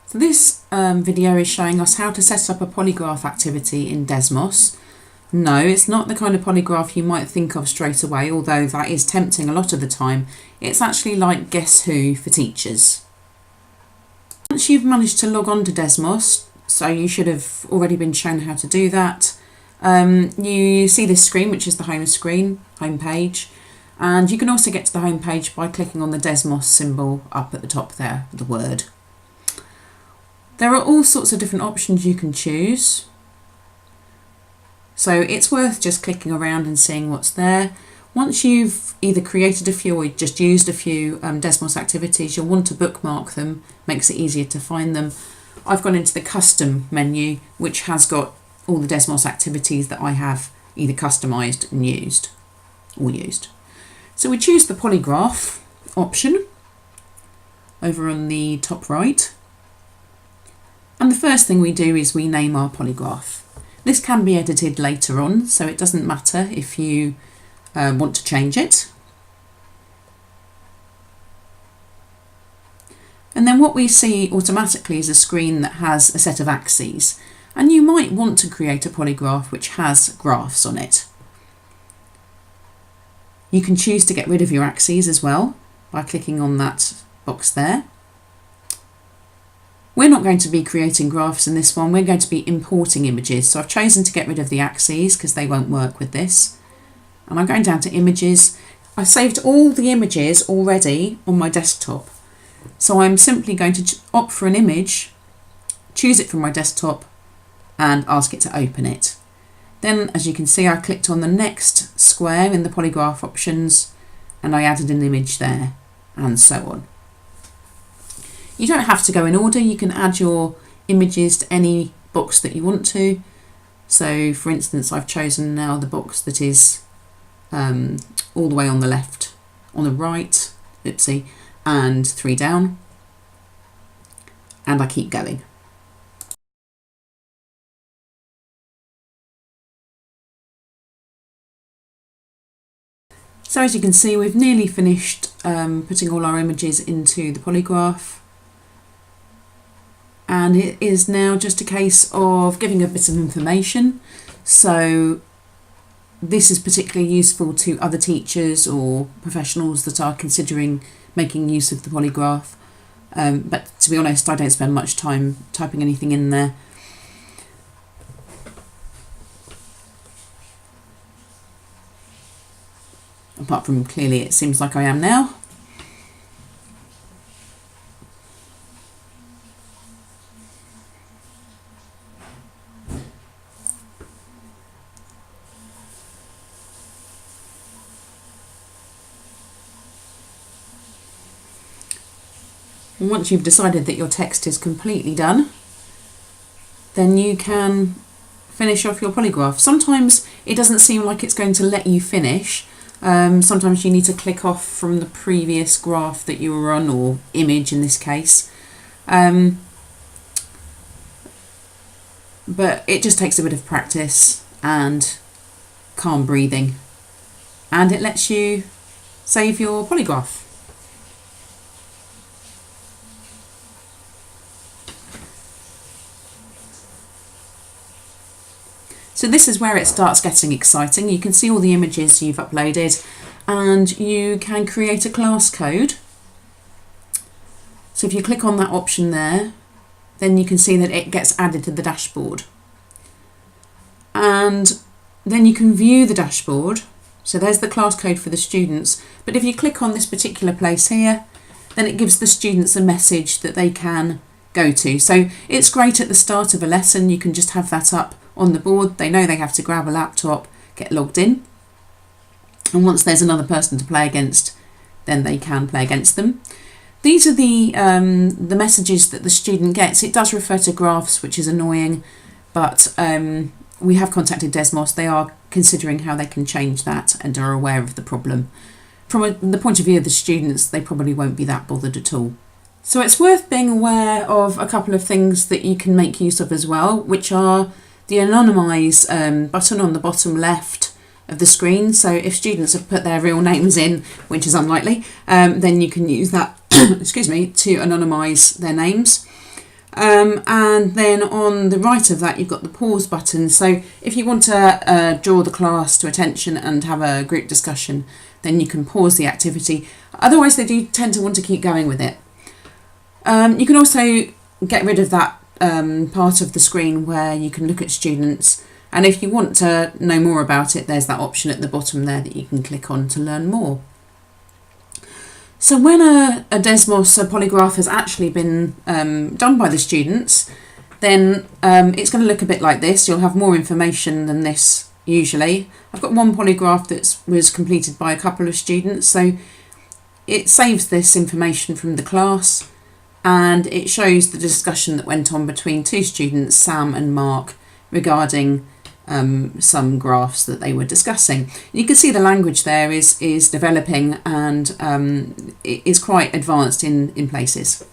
So this video is showing us how to set up a polygraph activity in Desmos. No, it's not the kind of polygraph you might think of straight away, although that is tempting a lot of the time. It's actually like Guess Who for teachers. Once you've managed to log on to Desmos, so you should have already been shown how to do that, you see this screen, which is the home screen, home page, and you can also get to the home page by clicking on the Desmos symbol up at the top there, the word. There are all sorts of different options you can choose, so it's worth just clicking around and seeing what's there. Once you've either created a few or just used a few Desmos activities, you'll want to bookmark them, makes it easier to find them. I've gone into the custom menu, which has got all the Desmos activities that I have either customised and used. So we choose the polygraph option over on the top right. And the first thing we do is we name our polygraph. This can be edited later on, so it doesn't matter if you want to change it. And then what we see automatically is a screen that has a set of axes. And you might want to create a polygraph which has graphs on it. You can choose to get rid of your axes as well by clicking on that box there. We're not going to be creating graphs in this one, we're going to be importing images. So I've chosen to get rid of the axes because they won't work with this. And I'm going down to images. I've saved all the images already on my desktop. So I'm simply going to opt for an image, choose it from my desktop and ask it to open it. Then, as you can see, I clicked on the next square in the polygraph options and I added an image there, and so on. You don't have to go in order, you can add your images to any box that you want to. So for instance, I've chosen now the box that is all the way on the left, on the right, and 3 down, and I keep going. So as you can see, we've nearly finished putting all our images into the polygraph. And it is now just a case of giving a bit of information. So this is particularly useful to other teachers or professionals that are considering making use of the polygraph. But to be honest, I don't spend much time typing anything in there. Apart from clearly it seems like I am now. And once you've decided that your text is completely done, then you can finish off your polygraph. Sometimes it doesn't seem like it's going to let you finish. Sometimes you need to click off from the previous graph that you were on, or image in this case. But it just takes a bit of practice and calm breathing, and it lets you save your polygraph. So this is where it starts getting exciting. You can see all the images you've uploaded and you can create a class code. So if you click on that option there, then you can see that it gets added to the dashboard. And then you can view the dashboard. So there's the class code for the students. But if you click on this particular place here, then it gives the students a message that they can go to. So it's great at the start of a lesson. You can just have that up on the board. They know they have to grab a laptop, get logged in, and once there's another person to play against, then they can play against them. These are the messages that the student gets. It does refer to graphs, which is annoying, but we have contacted Desmos. They are considering how they can change that and are aware of the problem. From the point of view of the students, they probably won't be that bothered at all. So it's worth being aware of a couple of things that you can make use of as well, which are the anonymise button on the bottom left of the screen. So if students have put their real names in, which is unlikely, then you can use that excuse me, to anonymise their names. And then on the right of that, you've got the pause button. So if you want to draw the class to attention and have a group discussion, then you can pause the activity. Otherwise, they do tend to want to keep going with it. You can also get rid of that part of the screen where you can look at students. And if you want to know more about it, there's that option at the bottom there that you can click on to learn more. So when a Desmos, a polygraph, has actually been done by the students, then it's going to look a bit like this. You'll have more information than this usually. I've got one polygraph that was completed by a couple of students, so it saves this information from the class and it shows the discussion that went on between two students, Sam and Mark, regarding some graphs that they were discussing. You can see the language there is developing and it is quite advanced in places.